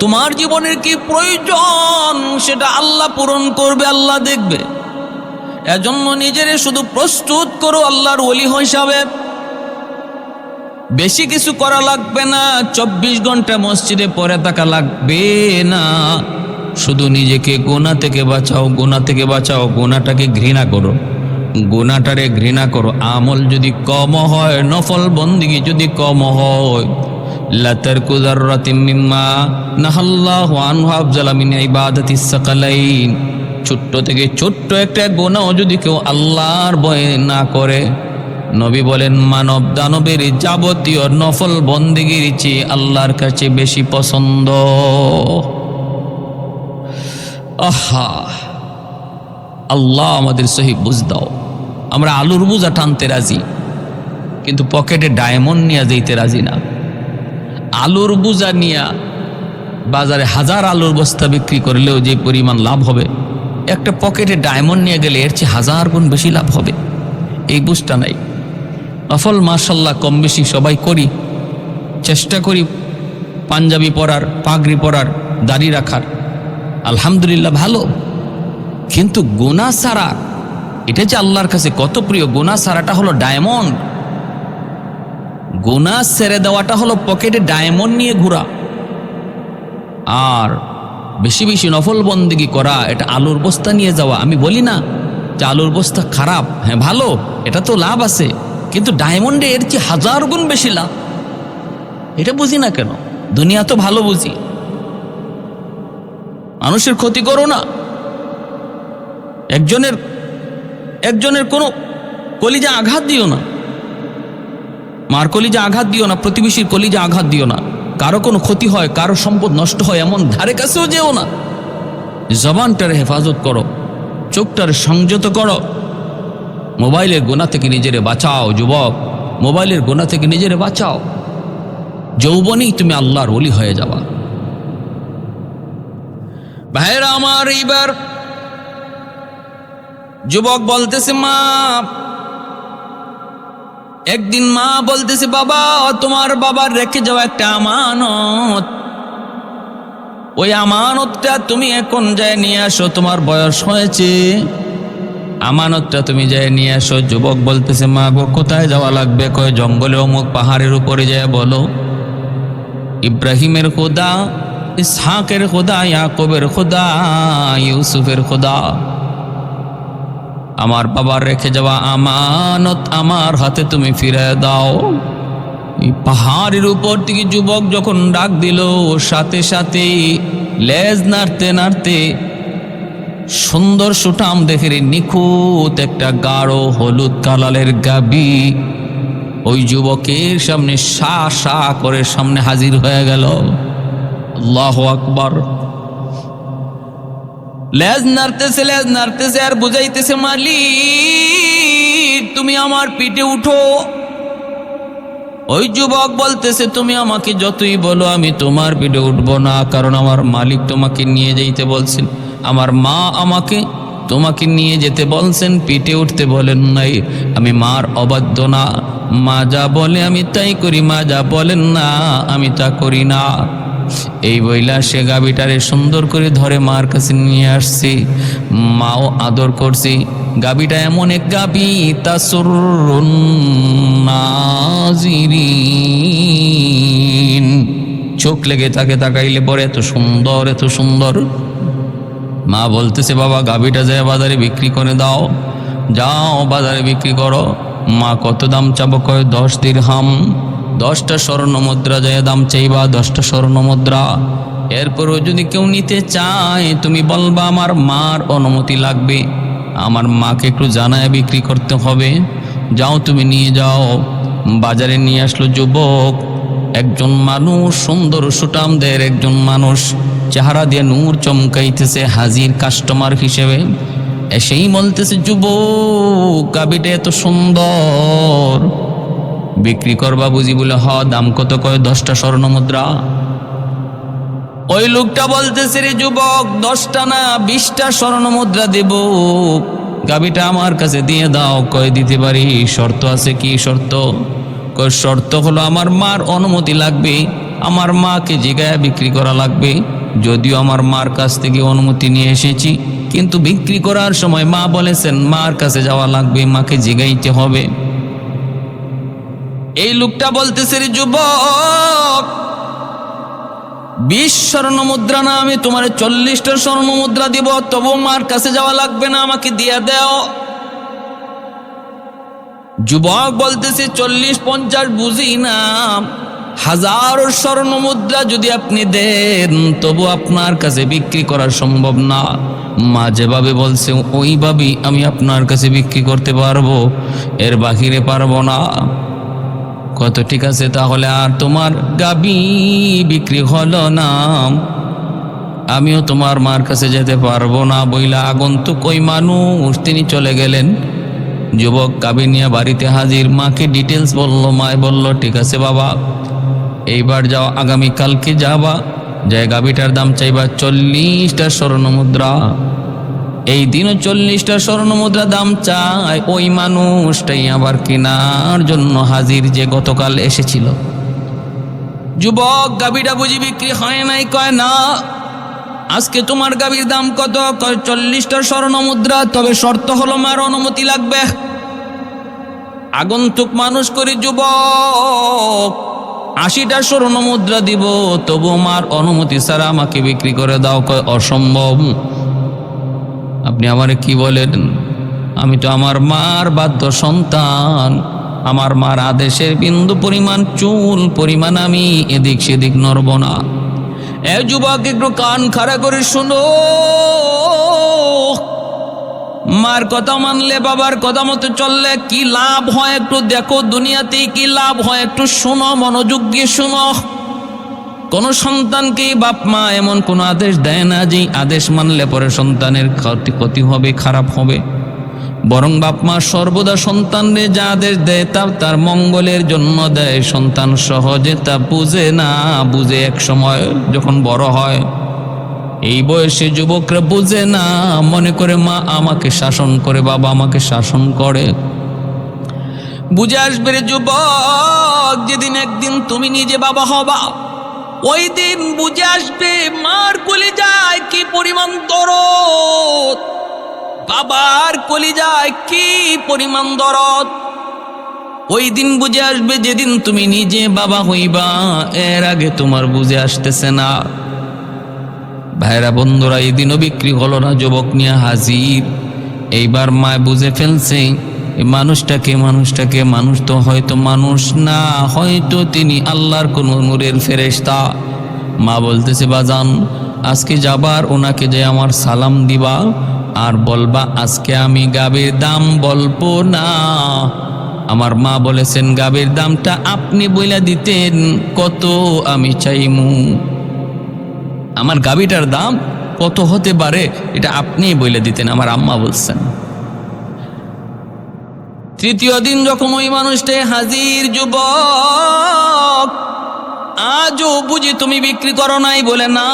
তোমার জীবনের কি প্রয়োজন সেটা আল্লাহ পূরণ করবে, আল্লাহ দেখবে। এজন্য নিজেরে শুধু প্রস্তুত করো আল্লাহর ওলি হিসাবে। বেশি কিছু করা লাগবে না, 24 ঘন্টা মসজিদে পড়ে থাকা লাগবে না। শুধু নিজেকে গুনাহ থেকে বাঁচাও, গুনাহ থেকে বাঁচাও। গুনাহটাকে ঘৃণা করো, গুনাহটারে ঘৃণা করো। আমল যদি কম হয়, নফল বন্দিগি যদি কম হয়, লা তারকু যাররাতিন মিম্মা নাহাল্লাহু আনহু আফজালা মিন ইবাদাতিস সাকালাইন। ছোট্ট থেকে ছোট্ট একটা গুনাহ যদি কেউ আল্লাহর ভয়ে না করে, নবী বলেন মানব দানবের যাবতীয় নফল বন্দেগীর চেয়ে আল্লাহর কাছে বেশি পছন্দ। আহা, আল্লাহ আমাদের সহি বুঝ দাও। আমরা আলুর বোঝা টানতে রাজি, কিন্তু পকেটে ডায়মন্ড নিয়ে যেতে রাজি না। আলুর বোঝা নিয়ে বাজারে 1000 আলুর বস্তা বিক্রি করলেও যে পরিমাণ লাভ হবে, একটা পকেটে ডায়মন্ড নিয়ে গেলে এর চেয়ে 1000 গুণ বেশি লাভ হবে। এই বুঝটা নাই। নফল মাশাল্লাহ কম বেশি সবাই করি, চেষ্টা করি পাঞ্জাবি পরার, পাগড়ি পরার, দাড়ি রাখার, আলহামদুলিল্লাহ ভালো। কিন্তু গুনাহ ছাড়া, এটা যে আল্লাহর কাছে কত প্রিয়। গুনাহ ছাড়াটা হলো ডায়মন্ড, গুনাহ ছেড়ে দেওয়াটা হলো পকেটে ডায়মন্ড নিয়ে ঘোরা। আর বেশি বেশি নফল বন্দেগী করা এটা আলুর বস্তা নিয়ে যাওয়া। আমি বলি না যে আলুর বস্তা খারাপ, হ্যাঁ ভালো, এটা তো লাভ আছে, কিন্তু ডায়মন্ডে এর চেয়ে 1000 গুণ বেশি লাভ। এটা বুঝি না কেন? দুনিয়া তো ভালো বুঝি। মানুষের ক্ষতি করো না, একজনের কোনো কলিজা আঘাত দিও না, মার কলিজা আঘাত দিও না, প্রতিবেশীর কলিজা আঘাত দিও না। কারো কোনো ক্ষতি হয়, কারো সম্পদ নষ্ট হয়, এমন ধারে কাছেও যেও না। জবানটার হেফাজত করো, চোখটার সংযত করো। মোবাইলের গুনাহ থেকে নিজেরে বাঁচাও যুবক, মোবাইলের গুনাহ থেকে নিজেরে বাঁচাও। যৌবনেই তুমি আল্লাহর ওলি হয়ে যাবা। ভাইরা আমার, এইবার যুবক বলতেছে মা, একদিন মা বলতেছে বাবা, তোমার বাবার রেখে যাওয়া একটা আমানত, ওই আমানতটা তুমি এখন যায় নিয়ে আসো, তোমার বয়স হয়েছে, আমানতটা তুমি যায় নিয়ে আসো। যুবক বলতেছে মা গো, কোথায় যাওয়া লাগবে? কয় জঙ্গলে অমুক পাহাড়ের উপরে যায় বলো। ইব্রাহিমের খোদা, ইসহাকের খোদা, ইয়াকুবের খোদা, ইউসুফের খোদা, আমার বাবার রেখে যাওয়া আমানত আমার হাতে তুমি ফিরে দাও। এই পাহাড়ের উপর থেকে যুবক যখন ডাক দিল, সাথে সাথে লেজ নাড়তে নাড়তে সুন্দর সুঠাম দেখে নিখুঁত একটা গাঢ় হলুদ কালারের গাবি ওই যুবকের সামনে সা সা করে সামনে হাজির হয়ে গেল। আল্লাহু আকবার। লেজ নাড়তেছে আর বুঝাইতেছে মালিক তুমি আমার পিঠে উঠো। ওই যুবক বলতেছে তুমি আমাকে যতই বলো আমি তোমার পিঠে উঠবো না, কারণ আমার মালিক তোমাকে নিয়ে যেতে বলছেন, আমার মা আমাকে তোমাকে নিয়ে যেতে বলছেন, পিঠে উঠতে বলেন নাই। আমি মার অবাধ্য না, মা যা বলে আমি তাই করি, মা যা বলেন না আমি তা করি না। এই বইলা সে গাবিটারে সুন্দর করে ধরে মার কাছে নিয়ে আসছি, মাও আদর করছি। গাবিটা এমন এক গাবি তাসুরুন নাজিরিন, চোখ লেগে তাকে তাকাইলে পরে এত সুন্দর এত সুন্দর। মা বলতেছে বাবা গাবিটা যায় বাজারে বিক্রি করে দাও, যাও বাজারে বিক্রি করো। মা কত দাম চাবো? কয় 10 দিরহাম। 10টা স্বর্ণ মুদ্রা যায় দাম চাইবা, 10টা স্বর্ণ মুদ্রা। এরপরও যদি কেউ নিতে চায় তুমি বলবা আমার মার অনুমতি লাগবে, আমার মাকে একটু জানায় বিক্রি করতে হবে। যাও তুমি নিয়ে যাও। বাজারে নিয়ে আসলো যুবক। একজন মানুষ সুন্দর সুঠামদের একজন মানুষ, চেহারা দিয়ে নূর চমকাইতেছে, হাজির কাস্টমার হিসেবে এসেই বলতেছে যুবক গাবিটা এত সুন্দর, বিক্রি করবা বুঝি? বলে হ। দাম কত? কয় 10টা স্বর্ণ মুদ্রা। ওই লোকটা বলতেছে রে যুবক 10টা না 20টা স্বর্ণ মুদ্রা দেব, গাবিটা আমার কাছে দিয়ে দাও। কয় দিতে পারি, শর্ত আছে। কি শর্ত? কয় শর্ত হলো আমার মার অনুমতি লাগবে, আমার মাকে জিগায়া বিক্রি করা লাগবে। যদিও আমার মার কাছ থেকে অনুমতি নিয়ে এসেছি, কিন্তু বিক্রি করার সময় মা বলেছেন মার কাছে যাওয়া লাগবে, মাকে জিগাইতে হবে। এই লোকটা বলতেছে রে যুবক 20 স্বর্ণ মুদ্রা না, আমি তোমার 40টা স্বর্ণ মুদ্রা দিব, তবু মার কাছে যাওয়া লাগবে না, আমাকে দিয়া দাও। যুবক বলতেছে 40 50 বুঝি না, হাজারো স্বর্ণ মুদ্রা যদি আপনি দেন তবু আপনার কাছে বিক্রি করা সম্ভব না। মা যেভাবে বলছে ওইভাবেই আমি আপনার কাছে বিক্রি করতে পারবো, এর বাহিরে পারবো না। কত ঠিক আছে, তাহলে আর তোমার গাবি বিক্রি হলো না, আমিও তোমার মার কাছে যেতে পারবো না বইলা আগন্তুক ওই মানুষ তিনি চলে গেলেন। যুবক গাবি নিয়ে বাড়িতে হাজির, মাকে ডিটেলস বলল। মায় বলল ঠিক আছে বাবা, এইবার যাও, আগামীকালকে যাবা, যায় গাবিটার দাম চাইবা 40টা স্বর্ণ মুদ্রা। এই দিনও 40টা স্বর্ণ মুদ্রা দাম চায়। ওই মানুষটাই আবার কেনার জন্য হাজির যে গতকাল এসেছিল। যুবক গাবিটা বুঝি বিক্রি হয় নাই? কয় না। আজকে তোমার গাবির দাম কত? 40টা স্বর্ণ মুদ্রা, তবে শর্ত হলো মার অনুমতি লাগবে। আগন্তুক মানুষ করি যুবক, 80টা স্বর্ণ মুদ্রা দিব, তবু মার অনুমতি ছাড়া আমাকে বিক্রি করে দাও। কয় অসম্ভব। আপনি আমারে কি বলেন? আমি তো আমার মার বাধ্য সন্তান, আমার মার আদেশের বিন্দু পরিমাণ চুল পরিমাণ আমি এদিক সেদিক নড়ব না। এ যুবক একটু কান খাড়া করে শুনো, মার কথা মানলে, বাবার কথা মতো চললে কি লাভ হয় একটু দেখো, দুনিয়াতে কি লাভ হয় একটু শোনো, মনোযোগ দিয়ে শোনো। কোন সন্তানকে বাপ মা এমন কোন আদেশ দেয় না যে আদেশ মানলে পরে সন্তানের ক্ষতি হবে, খারাপ হবে। বরং বাপ মা সর্বদা সন্তানরে যা আদেশ দেয় তা তার মঙ্গলের জন্য দেয়। সন্তান সহজে তা বুঝে না, বুঝে এক সময় যখন বড় হয়। এই বয়সে যুবকরা বুঝে না, মনে করে মা আমাকে শাসন করে, বাবা আমাকে শাসন করে। বুঝে আসবে রে যুবক, যেদিন একদিন তুমি নিজে বাবা হবা, ওই দিন বুঝে আসবে মার কলিজায় কি পরিমাণ দরদ, বাবার কলিজায় কি পরিমাণ দরদ। ওই দিন বুঝে আসবে যেদিন তুমি নিজে বাবা হইবা, এর আগে তোমার বুঝে আসতেছে না। ভাইরা বন্ধুরা, এই দিনও বিক্রি হলো না, যুবক নিয়ে হাজির। এইবার মা বুঝে ফেলছে মানুষটাকে মানুষ তো হয়তো মানুষ না, হয়তো তিনি আল্লাহর কোন নূরের ফেরেশতা। মা বলতেছে বাজান, আজকে যাবার ওনাকে যে আমার সালাম দিবা আর বলবা আজকে আমি গাবের দাম বলবো না। আমার মা বলেছেন গাবের দামটা আপনি বইলা দিতেন কত আমি চাইমু, আমার গাবিটার দাম কত হতে পারে এটা আপনি বলে দিতেন, আমার আম্মা বলছেন। তৃতীয় দিন যখন ওই মানুষটাই হাজির, যুবক আজও বুঝি তুমি বিক্রি করো নাই? বলে না।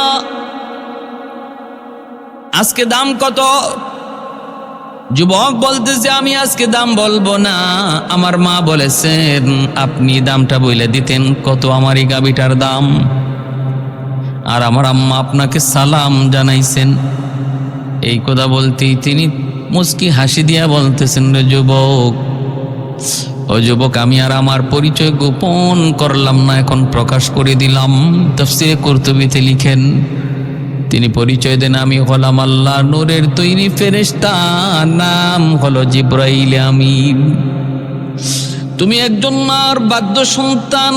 আজকে দাম কত? যুবক বলতেছে আমি আজকে দাম বলবো না, আমার মা বলেছেন আপনি দামটা বলে দিতেন কত আমার এই গাবিটার দাম। আর আমার আম্মা আপনাকে সালাম জানাইছেন। এই কথা বলতেই তিনি মুস্কি হাসি দিয়া বলতেছেন, রে যুবক, ও যুবক, আমি আর আমার পরিচয় গোপন করলাম না, এখন প্রকাশ করে দিলাম। তাফসীরে কুরতুবীতে লিখেন, তিনি পরিচয় দেন আমি হলাম আল্লাহ নূরের তৈরি ফেরেশতা, নাম হলো জিবরাইল আমিন। তুমি একজন মার বাধ্য সন্তান,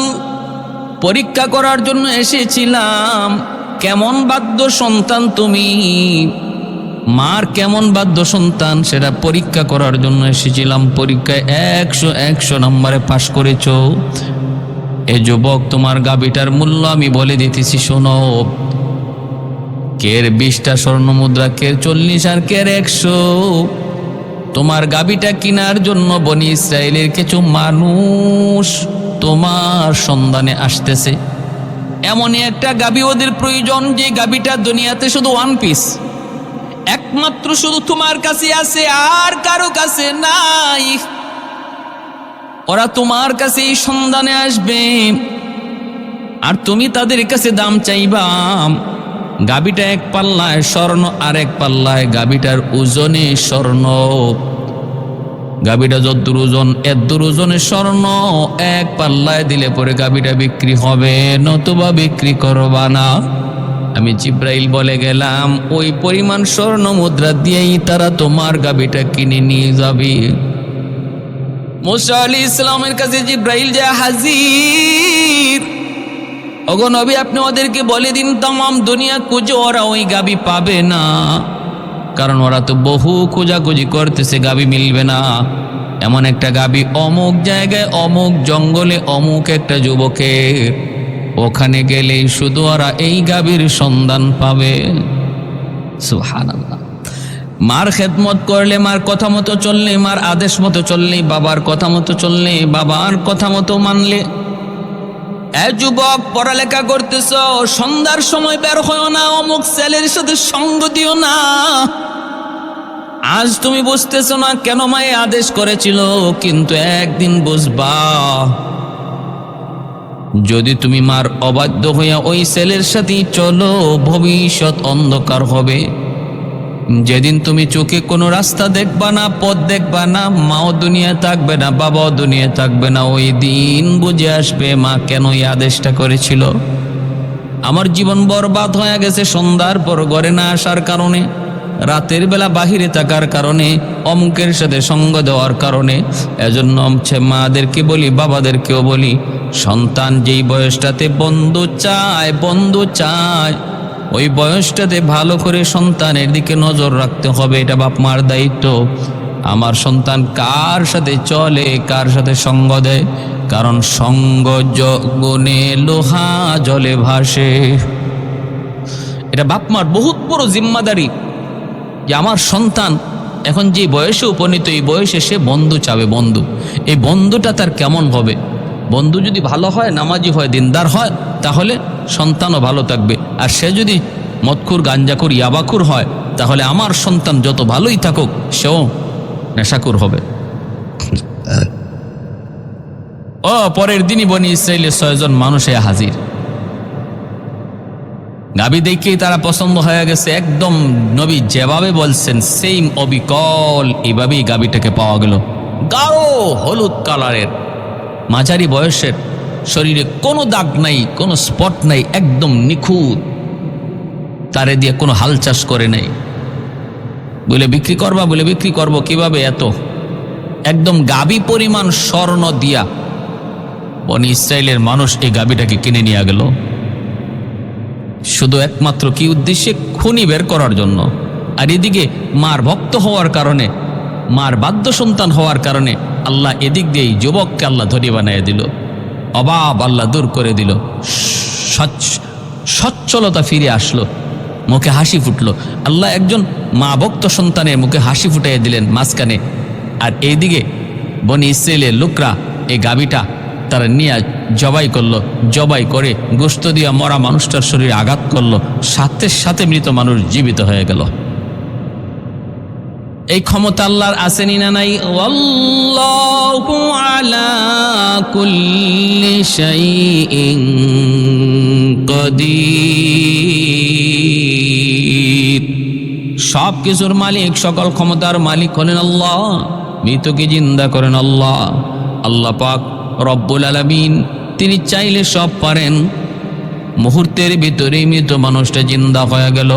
পরীক্ষা করার জন্য এসেছিলাম কেমন বাধ্য সন্তান তুমি, মার কেমন বাধ্য সন্তান সেটা পরীক্ষা করার জন্য এসেছিলাম। পরীক্ষায় 100 নম্বরে পাশ করেছ। এ যুবক, তোমার গাবিটার মূল্য আমি বলে দিতেছি, শোনো। কের 20টা স্বর্ণ মুদ্রা, কের 40 আর কের 100। তোমার গাবিটা কেনার জন্য বনি ইসরায়েলের কিছু মানুষ তোমার সন্ধানে আসতেছে। এমনই একটা গাবি ওদের প্রয়োজন যে গাবিটা দুনিয়াতে শুধু ওয়ান পিস, একমাত্র শুধু তোমার কাছে আছে, আর কারো কাছে নাই। ওরা তোমার কাছে এই সন্ধানে আসবে আর তুমি তাদের কাছে দাম চাইবা। গাবিটা এক পাল্লায় স্বর্ণ আর এক পাল্লায় গাবিটার ওজনে স্বর্ণ। গাবিটা যদ্দুর ওজন এদ্দুর ওজনে স্বর্ণ। এক পাল্লায় দিলে পরে গাবিটা বিক্রি হবে, নতুবা বিক্রি করবা না। আমি জিব্রাইল বলে গেলাম, ওই পরিমাণ স্বর্ণ মুদ্রা দিয়েই তারা তোমার গাবিটা কিনে নিয়ে যাবে। মুসা আলাইহিস সালামের কাছে জিব্রাইল যা হাজির। ওগো নবী, আপনি ওদেরকে বলে দিন তামাম দুনিয়া খুঁজে ওরা ওই গাবি পাবে না, কারণ ওরা তো বহু খোঁজাখুঁজি করতেছে, গাবি মিলবে না। এমন একটা গাবি অমুক জায়গায় অমুক জঙ্গলে অমুক একটা যুবকের, ওখানে গেলেই শুধু ওরা এই গাবির সন্ধান পাবে। সুবহানাল্লাহ। মার খেদমত করলে, মার কথা মতো চললে, মার আদেশ মতো চললে, বাবার কথা মতো চললে, বাবার কথা মতো মানলে। যুবক, পড়ালেখা করতেছ, সন্ধ্যার সময় বের হও না, অমুক ছেলের সাথে সঙ্গ দিও না। আজ তুমি বুঝতেছো না কেন মায়ে আদেশ করেছিল, কিন্তু একদিন বুঝবা। যদি তুমি মার অবাধ্য হইয়া ওই ছেলের সাথেই চলো, ভবিষ্যৎ অন্ধকার হবে। যেদিন তুমি চোখে কোনো রাস্তা দেখবা না, পথ দেখবা না, মাও দুনিয়া থাকবে না, বাবাও দুনিয়া থাকবে না, ওই দিন বুঝে আসবে মা কেন এই আদেশটা করেছিল। আমার জীবন বরবাদ হয়ে গেছে সন্ধ্যার পর ঘরে না আসার কারণে, রাতের বেলা বাহিরে থাকার কারণে, অমুকের সাথে সঙ্গ দেওয়ার কারণে। এজন্য মাদেরকে বলি, বাবাদেরকেও বলি, সন্তান যেই বয়সটাতে বন্ধু চায়, ওই বয়সটাতে ভালো করে সন্তানের দিকে নজর রাখতে হবে। এটা বাপ মার দায়িত্ব। আমার সন্তান কার সাথে চলে, কার সাথে সঙ্গ দেয়, কারণ সঙ্গ গুণে লোহা জলে ভাসে। এটা বাপ মার বহুত বড় জিম্মাদারি যে আমার সন্তান এখন যে বয়সে উপনীত, এই বয়সে সে বন্ধু চাবে। বন্ধু, এই বন্ধুটা তার কেমন হবে? বন্ধু যদি ভালো হয়, নামাজি হয়, দিনদার হয়, তাহলে সন্তানও ভালো থাকবে। আর সে যদি মদখুর, গাঞ্জাখুর, ইয়াবাখুর হয়, তাহলে আমার সন্তান যত ভালোই থাকুক, সেও নেশাখুর হবে। পরের দিনই বনি ইসরাইলের 6 জন মানুষ হাজির। গাবি দেখেই তারা পছন্দ হয়ে গেছে। একদম নবী যেভাবে বলছেন সেম অবিকল এইভাবেই গাবিটাকে পাওয়া গেল। গাঢ় হলুদ কালারের, মাঝারি বয়সের, শরীরে কোনো দাগ নাই, কোনো স্পট নাই, একদম নিখুঁত। তারে দিয়ে কোনো হাল চাষ করে নাই। বলে বিক্রি করবা, বলে বিক্রি করবো। কিভাবে? এত একদম গাবি পরিমাণ স্বর্ণ দিয়া বনি ইসরাইলের মানুষ এই গাবিটাকে কিনে নিয়ে গেল, শুধু একমাত্র কি উদ্দেশ্যে? খুনি বের করার জন্য। আর এদিকে মার ভক্ত হওয়ার কারণে, মার বাধ্য সন্তান হওয়ার কারণে আল্লাহ এদিক দিয়ে যুবককে আল্লাহ ধনী বানিয়ে দিল, অভাব আল্লাহ দূর করে দিল, সচ্ছলতা ফিরে আসলো, মুখে হাসি ফুটলো। আল্লাহ একজন মা ভক্ত সন্তানের মুখে হাসি ফুটাইয়া দিলেন মাঝখানে। আর এইদিকে বনি ইসরাইলের লোকরা এই গাবিটা তারা নিয়ে জবাই করলো। জবাই করে গোশত দিয়া মরা মানুষটার শরীরে আঘাত করলো, সাথে সাথে মৃত মানুষ জীবিত হয়ে গেল। এই ক্ষমতা আল্লাহর আসেনি না নাই? আল্লাহু আলা কুল্লি শাইইন কাদির। সব কিছুর মালিক, সকল ক্ষমতার মালিক হলেন আল্লাহ। মৃতকে জিন্দা করেন আল্লাহ। আল্লাহ পাক রব্বুল আলামিন, তিনি চাইলে সব পারেন। মুহূর্তের ভিতরেই মৃত মানুষটা জিন্দা হয়ে গেল।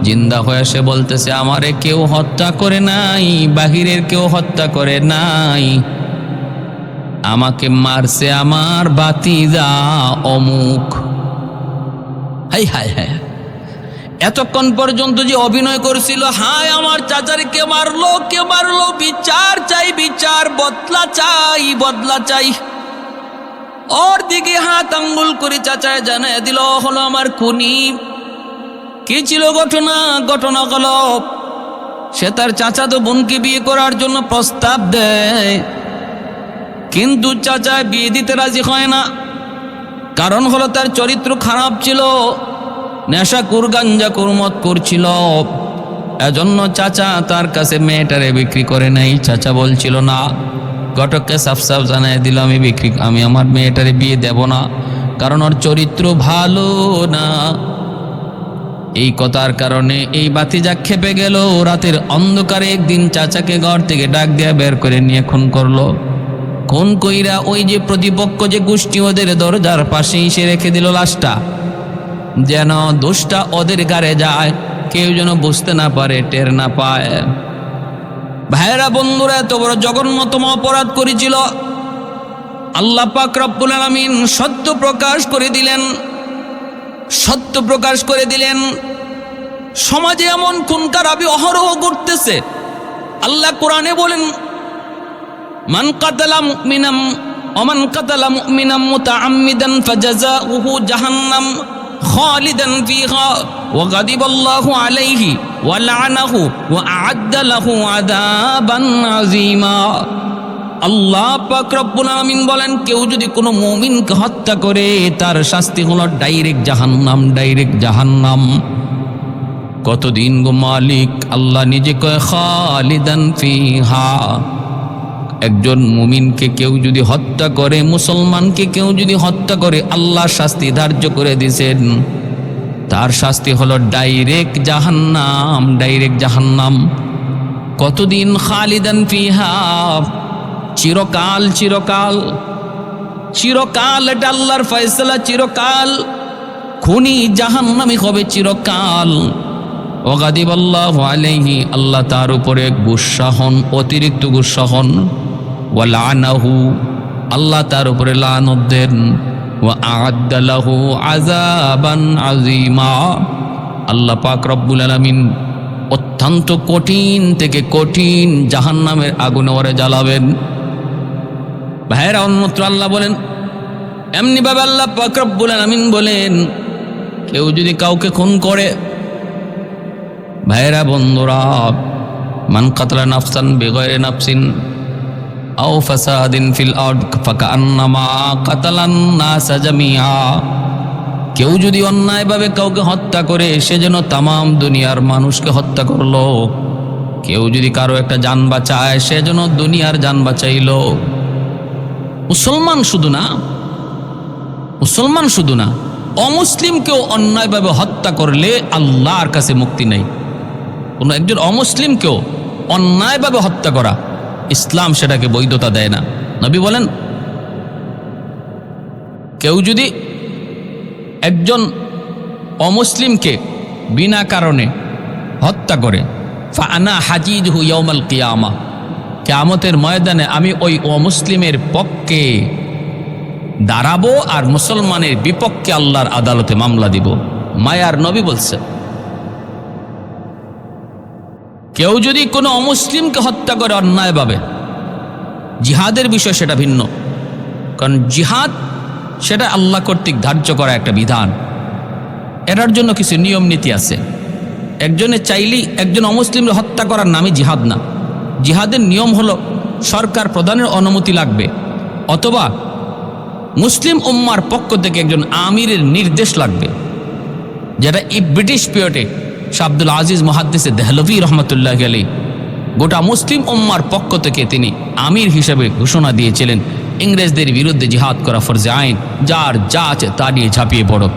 জিন্দা হয়ে সে বলতেছে, আমারে কেউ হত্যা করে নাই, বাহিরের কেউ হত্যা করে নাই, আমাকে মারছে আমার বাতিজা অমুক। High high high! এতক্ষণ পর্যন্ত যে অভিনয় করছিল, হায় আমার চাচারে কে মারলো, কে মারলো, বিচার চাই, বিচার, বদলা চাই, বদলা চাই। ওর দিকে হাত আঙ্গুল করে চাচায় জানায় দিল, হলো আমার খুনি। কি ছিল ঘটনা? ঘটনা হলো সে তার চাচাতো বোনকে বিয়ে করার জন্য প্রস্তাব দেয়, কিন্তু চাচা বিয়ে দিতে রাজি হয় না। কারণ হলো তার চরিত্র খারাপ ছিল, নেশাখোর, গাঞ্জাখোর, মদ করছিল। এজন্য চাচা তার কাছে মেয়েটারে বিক্রি করে নাই। চাচা বলছিল না, ঘটককে সাফ সাফ জানাই দিল, আমি আমার মেয়েটারে বিয়ে দেব না, কারণ ওর চরিত্র ভালো না। এই কথার কারণে এই বাতিজা খেপে গেল। রাতের অন্ধকারে একদিন চাচাকে ঘর থেকে ডাক দিয়ে বের করে নিয়ে খুন করলো। খুন কইরা ওই যে প্রতিপক্ষ যে গোষ্ঠী, ওদের দরজার পাশেই সে রেখে দিল লাশটা, যেন দোষটা ওদের গাড়ে যায়, কেউ যেন বুঝতে না পারে, টের না পায়। ভাইরা, বন্ধুরা, এত বড় জঘন্যতম অপরাধ করেছিল। আল্লাহ পাক রব্বুল আলামিন সত্য প্রকাশ করে দিলেন। সত্য প্রকাশ করে দিলেন। সমাজে এমন খুন খারাপি অহরহ ঘটতেছে। আল্লাহ কোরআনে বলেন, মান কাতালা মুমিনাম ওমান কাতালা মুমিনাম মুতাআম্মিদান ফাজাযাউহু জাহান্নাম খালিদান ফিহা ওয়া গাদিবাল্লাহু আলাইহি ওয়া লা'নাহু ওয়া আ'আদ্দা লাহু আযাবান আযীমা। আল্লাহ পাক রব্বুল আলামিন বলেন, কেউ যদি কোনো মুমিনকে হত্যা করে তার শাস্তি হলো ডাইরেক্ট জাহান্নাম, ডাইরেক্ট জাহান্নাম। কতদিন গো মালিক? আল্লাহ নিজে কয় খালিদান ফিহা। একজন মুমিনকে কেউ যদি হত্যা করে, মুসলমানকে কেউ যদি হত্যা করে, আল্লাহ শাস্তি ধার্য করে দিয়েছেন, তার শাস্তি হলো ডাইরেক্ট জাহান্নাম, ডাইরেক্ট জাহান্নাম। কতদিন? খালিদান ফিহা, চিরকাল, চিরকাল, চিরকাল। এটা আল্লাহর ফয়সালা, চিরকাল। খুনি জাহান্নামী হবে চিরকাল। ওয়া গাদিবাল্লাহু আলাইহি, আল্লাহ তার উপরে গুসা হন, অতিরিক্ত গুসা হন। ওয়া লা'নাহু, আল্লাহ তার উপরে লানত দেন। ওয়া আ'আদ্দা লাহু আযাবান আযীমা, আল্লাহ পাক রব্বুল আলামিন অত্যন্ত কঠিন থেকে কঠিন জাহান্নামের আগুনে ওরে জ্বালাবেন। ভাইরা, অন্যত্র আল্লাহ বলেন, এমনি ভাবে আল্লাহ পাক রব্বুল আলামিন বলেন, কেউ যদি কাউকে খুন করে, ভাইরা বন্ধুরা, মান কাতালা নাফসান বিগাইরি নাফসিন আও ফাসাদিন ফিল আরদ ফাকান্নামা কাতালান নাসা জামিআ। কেউ যদি অন্যায়ভাবে কাউকে হত্যা করে, সে যেন তামাম দুনিয়ার মানুষকে হত্যা করলো। কেউ যদি কারো একটা জান বাঁচায়, সে যেন দুনিয়ার জান বাঁচাইল। মুসলমান শুধু না, মুসলমান শুধু না, অমুসলিমকেও অন্যায়ভাবে হত্যা করলে আল্লাহর কাছে মুক্তি নেই। কোনো একজন অমুসলিমকেও অন্যায়ভাবে হত্যা করা, ইসলাম সেটাকে বৈধতা দেয় না। নবী বলেন, কেউ যদি একজন অমুসলিমকে বিনা কারণে হত্যা করে, ফাআনা হাজিজহু ইয়াউমাল কিয়ামা, কিয়ামতের ময়দানে আমি ওই অমুসলিমের পক্ষে দাঁড়াবো আর মুসলমানের বিপক্ষে আল্লাহর আদালতে মামলা দিব। মায়ার নবী বলছে, কেউ যদি কোনো অমুসলিমকে হত্যা করে অন্যায়ভাবে, জিহাদের বিষয় সেটা ভিন্ন। কারণ জিহাদ সেটা আল্লাহ কর্তৃক ধার্য করা একটা বিধান, এটার জন্য কিছু নিয়ম নীতি আছে। একজনে চাইলেই একজন অমুসলিমকে হত্যা করার নামে জিহাদ না। জিহাদের নিয়ম হলো সরকার প্রধানের অনুমতি লাগবে, অথবা মুসলিম উম্মার পক্ষ থেকে একজন আমিরের নির্দেশ লাগবে, যেটা এই ব্রিটিশ পিরিয়ডে শাহ আব্দুল আজিজ মুহাদ্দিস দেহলভী রহমতুল্লাহ আলাইহি গোটা মুসলিম উম্মার পক্ষ থেকে তিনি আমির হিসেবে ঘোষণা দিয়েছিলেন, ইংরেজদের বিরুদ্ধে জিহাদ করা ফরজে আইন, যার যা আছে তা নিয়ে ঝাঁপিয়ে পড়ো।